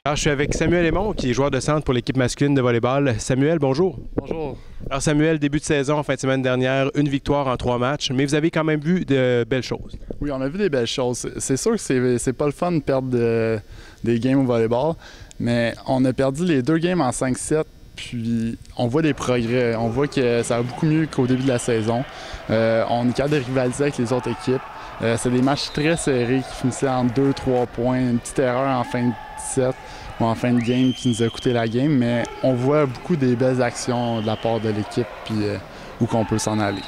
Alors, je suis avec Samuel Aymon, qui est joueur de centre pour l'équipe masculine de volleyball. Samuel, bonjour. Bonjour. Alors, Samuel, début de saison, en fin de semaine dernière, une victoire en 3 matchs, mais vous avez quand même vu de belles choses. Oui, on a vu des belles choses. C'est sûr que c'est pas le fun de perdre des games au volleyball, mais on a perdu les 2 games en 5-7, puis on voit des progrès. On voit que ça va beaucoup mieux qu'au début de la saison. On est capable de rivaliser avec les autres équipes. C'est des matchs très serrés qui finissaient en 2-3 points. Une petite erreur en fin de set ou en fin de game qui nous a coûté la game, mais on voit beaucoup des belles actions de la part de l'équipe puis où qu'on peut s'en aller.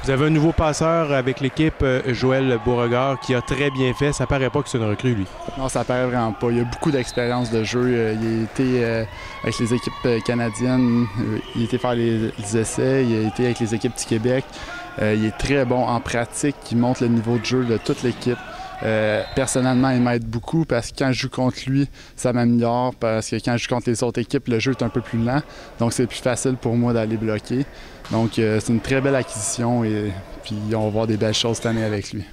Vous avez un nouveau passeur avec l'équipe, Joël Beauregard, qui a très bien fait. Ça paraît pas que c'est une recrue, lui. Non, ça paraît vraiment pas. Il a beaucoup d'expérience de jeu. Il a été avec les équipes canadiennes, il a été faire les essais, il a été avec les équipes du Québec. Il est très bon en pratique, il montre le niveau de jeu de toute l'équipe. Personnellement, il m'aide beaucoup parce que quand je joue contre lui, ça m'améliore parce que quand je joue contre les autres équipes, le jeu est un peu plus lent. Donc, c'est plus facile pour moi d'aller bloquer. Donc, c'est une très belle acquisition et puis on va voir des belles choses cette année avec lui.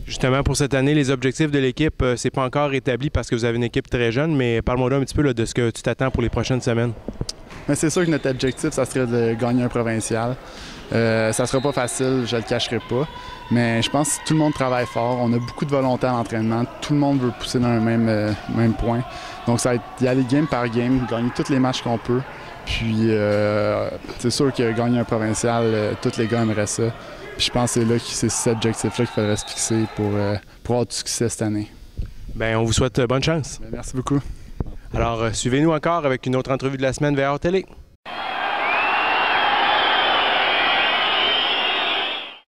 Justement, pour cette année, les objectifs de l'équipe, c'est pas encore établi parce que vous avez une équipe très jeune, mais parle-moi un petit peu là, de ce que tu t'attends pour les prochaines semaines. Mais c'est sûr que notre objectif, ça serait de gagner un provincial. Ça sera pas facile, je le cacherai pas. Mais je pense que tout le monde travaille fort. On a beaucoup de volonté à l'entraînement. Tout le monde veut pousser dans un même point. Donc, ça va être d'y aller game par game, gagner tous les matchs qu'on peut. Puis, c'est sûr que gagner un provincial, tous les gars aimeraient ça. Puis, je pense que c'est cet objectif-là qu'il faudrait se fixer pour avoir du succès cette année. Bien, on vous souhaite bonne chance. Bien, merci beaucoup. Alors, suivez-nous encore avec une autre entrevue de la semaine vers Télé.